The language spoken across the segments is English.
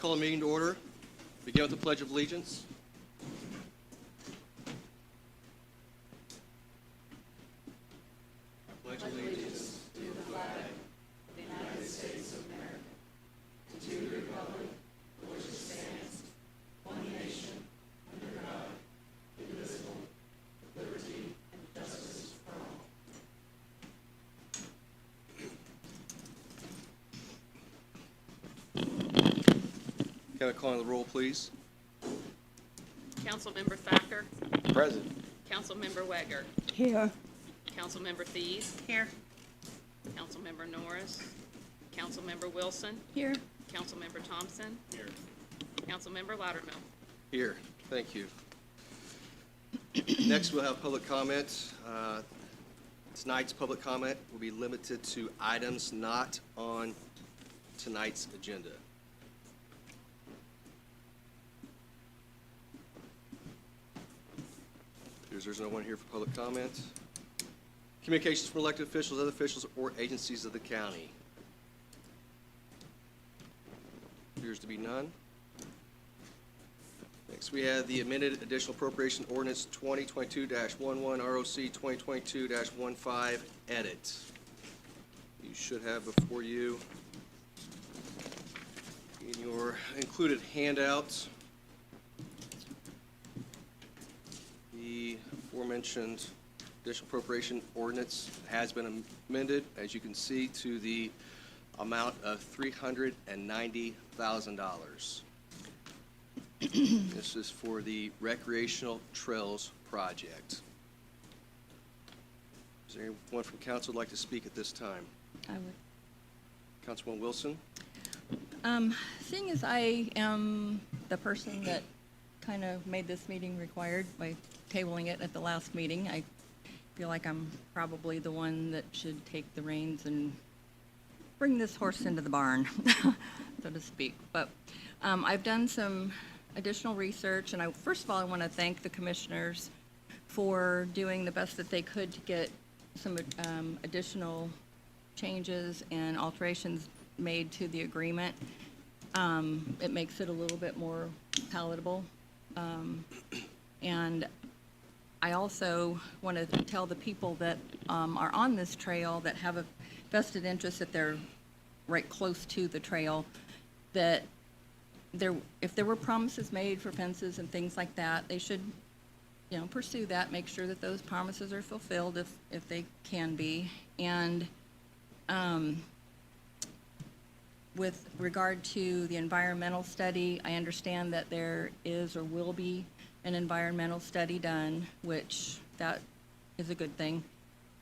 call the meeting to order. Begin with the Pledge of Allegiance. I pledge allegiance to the flag of the United States of America, to the republic for which it stands, one nation, under God, indivisible, with liberty and justice for all. Can I call the roll, please? Councilmember Thacker. Present. Councilmember Weger. Here. Councilmember Thies. Here. Councilmember Norris. Councilmember Wilson. Here. Councilmember Thompson. Here. Councilmember Loudermilk. Here. Thank you. Next, we'll have public comment. Tonight's public comment will be limited to items not on tonight's agenda. There's no one here for public comment. Communications from elected officials, other officials, or agencies of the county. Appears to be none. Next, we have the amended additional appropriation ordinance 2022-11 ROC 2022-15 edit. You should have before you in your included handout the aforementioned additional appropriation ordinance has been amended, as you can see, to the amount of $390,000. This is for the recreational trails project. Is there anyone from council who'd like to speak at this time? I would. Councilwoman Wilson? Seeing as I am the person that kind of made this meeting required by tabling it at the last meeting, I feel like I'm probably the one that should take the reins and bring this horse into the barn, so to speak. But I've done some additional research, and first of all, I want to thank the commissioners for doing the best that they could to get some additional changes and alterations made to the agreement. It makes it a little bit more palatable. And I also want to tell the people that are on this trail that have a vested interest that they're right close to the trail, that if there were promises made for fences and things like that, they should, pursue that, make sure that those promises are fulfilled if they can be. And with regard to the environmental study, I understand that there is or will be an environmental study done, which that is a good thing.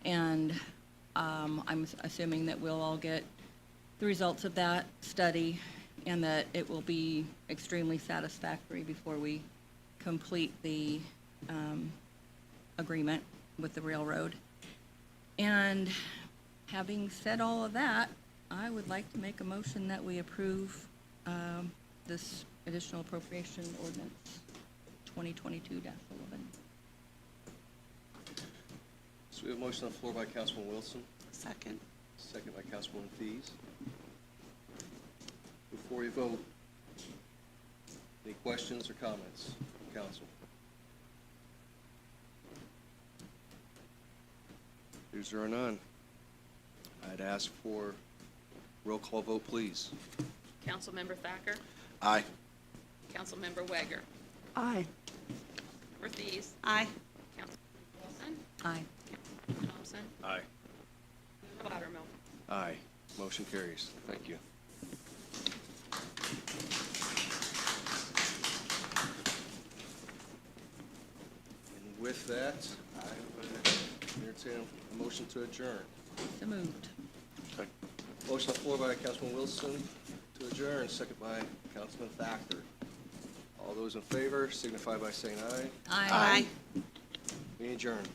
And I'm assuming that we'll all get the results of that study and that it will be extremely satisfactory before we complete the agreement with the railroad. And having said all of that, I would like to make a motion that we approve this additional appropriation ordinance 2022-11. So we have a motion on the floor by Councilwoman Wilson, Second. second by Councilwoman Thies. Before you vote, any questions or comments from council? There are none. I'd ask for roll call vote, please. Councilmember Thacker. Aye. Councilmember Weger. Aye. Councilmember Thies. Aye. Councilmember Wilson. Aye. Councilmember Thompson. Aye. Loudermilk. Aye. Motion carries. Thank you. And with that, I would entertain a motion to adjourn. So moved. Motion on the floor by Councilman Wilson to adjourn, second by Councilman Thacker. All those in favor signify by saying aye. Aye. We adjourn.